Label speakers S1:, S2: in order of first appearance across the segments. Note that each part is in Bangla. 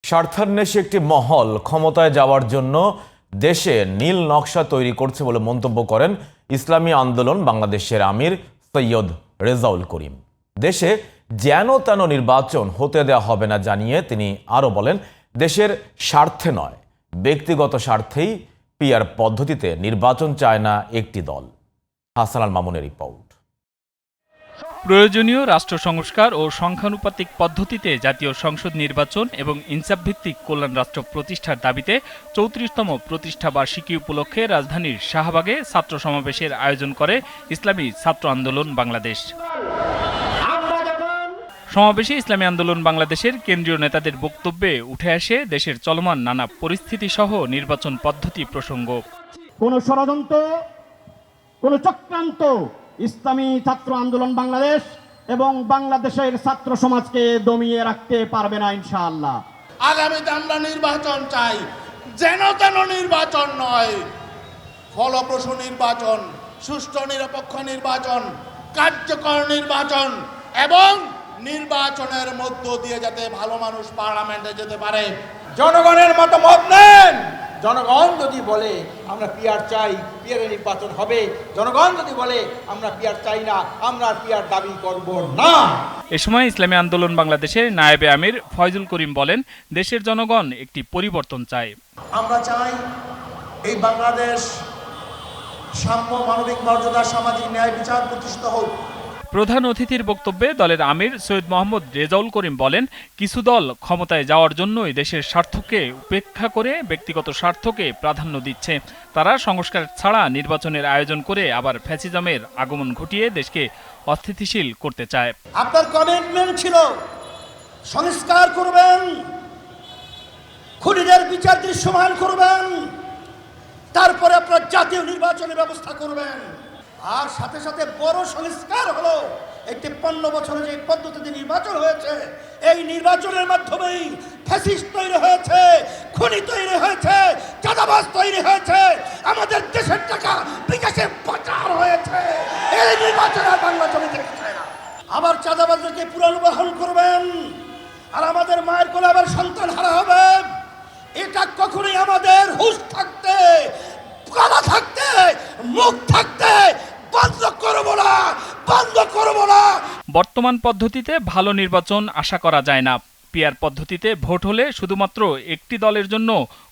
S1: স্বার্থান্বেষী একটি মহল ক্ষমতায় যাওয়ার জন্য দেশে নীল নকশা তৈরি করছে বলে মন্তব্য করেন ইসলামী আন্দোলন বাংলাদেশের আমির সৈয়দ রেজাউল করিম। দেশে যেন তেন নির্বাচন হতে দেওয়া হবে না জানিয়ে তিনি আরও বলেন, দেশের স্বার্থে নয়, ব্যক্তিগত স্বার্থেই পিআর পদ্ধতিতে নির্বাচন চায় না একটি দল। হাসান আল মামুনের রিপোর্ট।
S2: প্রয়োজনীয় রাষ্ট্র সংস্কার ও সংখ্যানুপাতিক পদ্ধতিতে জাতীয় সংসদ নির্বাচন এবং ইনসাফভিত্তিক কল্যাণ রাষ্ট্র প্রতিষ্ঠার দাবিতে ৩৪তম প্রতিষ্ঠা বার্ষিকী উপলক্ষে রাজধানীর শাহবাগে ছাত্র সমাবেশের আয়োজন করে ইসলামী ছাত্র আন্দোলন বাংলাদেশ। সমাবেশে ইসলামী আন্দোলন বাংলাদেশের কেন্দ্রীয় নেতাদের বক্তব্যে উঠে আসে দেশের চলমান নানা পরিস্থিতি সহ নির্বাচন পদ্ধতি প্রসঙ্গ।
S3: কোন ষড়যন্ত্র, কোন চক্রান্ত ইসলামী ছাত্র আন্দোলন বাংলাদেশ এবং বাংলাদেশের ছাত্র সমাজকে দমিয়ে রাখতে পারবে না ইনশাআল্লাহ।
S4: আগামীতে আমরা নির্বাচন চাই, যেন তেন নির্বাচন নয়, ফলপ্রসূ নির্বাচন, সুষ্ঠু নিরপেক্ষ নির্বাচন, কার্যকর নির্বাচন এবং নির্বাচনের মধ্য দিয়ে যাতে ভালো মানুষ পার্লামেন্টে যেতে পারে।
S5: জনগণের মতামত নেন। জনগণ যদি বলে আমরা পিআর চাই, পিআর নির্বাচন হবে। জনগণ যদি বলে আমরা পিআর চাই না, আমরা পিআর দাবি করব না।
S2: এ সময় ইসলামী আন্দোলন বাংলাদেশের নায়েবে আমির ফয়জুল করিম বলেন, দেশের জনগণ একটি পরিবর্তন চায়।
S4: আমরা চাই এই বাংলাদেশ সাম্য, মানবিক মর্যাদা, সামাজিক ন্যায় বিচার প্রতিষ্ঠিত হোক।
S2: প্রধান অতিথির বক্তব্যে দলের আমির সৈয়দ মোহাম্মদ রেজাউল করিম বলেন, কিছু দল ক্ষমতায় যাওয়ার জন্যই দেশের স্বার্থকে উপেক্ষা করে ব্যক্তিগত স্বার্থকে প্রাধান্য দিচ্ছে। তারা সংস্কার ছাড়া নির্বাচনের আয়োজন করে আবার ফ্যাসিজমের আগমন ঘটিয়ে দেশকে অস্থিতিশীল করতে চায়।
S3: আপনার কমিটমেন্ট ছিল সংস্কার করবেন, খুনিদের বিচার দৃশ্যমান করবেন, তারপরে আপনার জাতীয় নির্বাচনের ব্যবস্থা করবেন। আর সাথে সাথে বড় সংস্কার হলো এই ৫৩ বছরে যে পদ্ধতিতে নির্বাচন হয়েছে, এই নির্বাচনের মাধ্যমেই ফ্যাসিস্ট তৈরি হয়েছে, খুনি তৈরি হয়েছে, চাঁদাবাজ তৈরি হয়েছে, আমাদের দেশের টাকা বিকাশে পাচার হয়েছে। এই নির্বাচন আর বাংলা জমি দেখতে চায় না। আবার চাঁদাবাজদেরকে পুনর্বহাল করবেন, আর আমাদের মায়ের কোলে আবার সন্তান হারা হবে। এটা কখনোই আমাদের হুঁশ থাকতে, গলা থাকতে, মুখ থাকতে বন্ধ করবো না, বন্ধ করবো না।
S2: বর্তমান পদ্ধতিতে ভালো নির্বাচন আশা করা যায় না। পিআর পদ্ধতিতে ভোট হলে শুধুমাত্র একটি দলের জন্য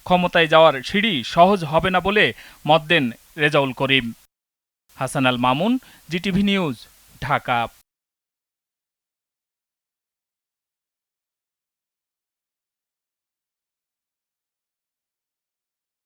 S2: ক্ষমতায় যাওয়ার সিঁড়ি সহজ হবে না বলে মত দেন রেজাউল করিম। Hasan Al Mamun, GTV news, Dhaka.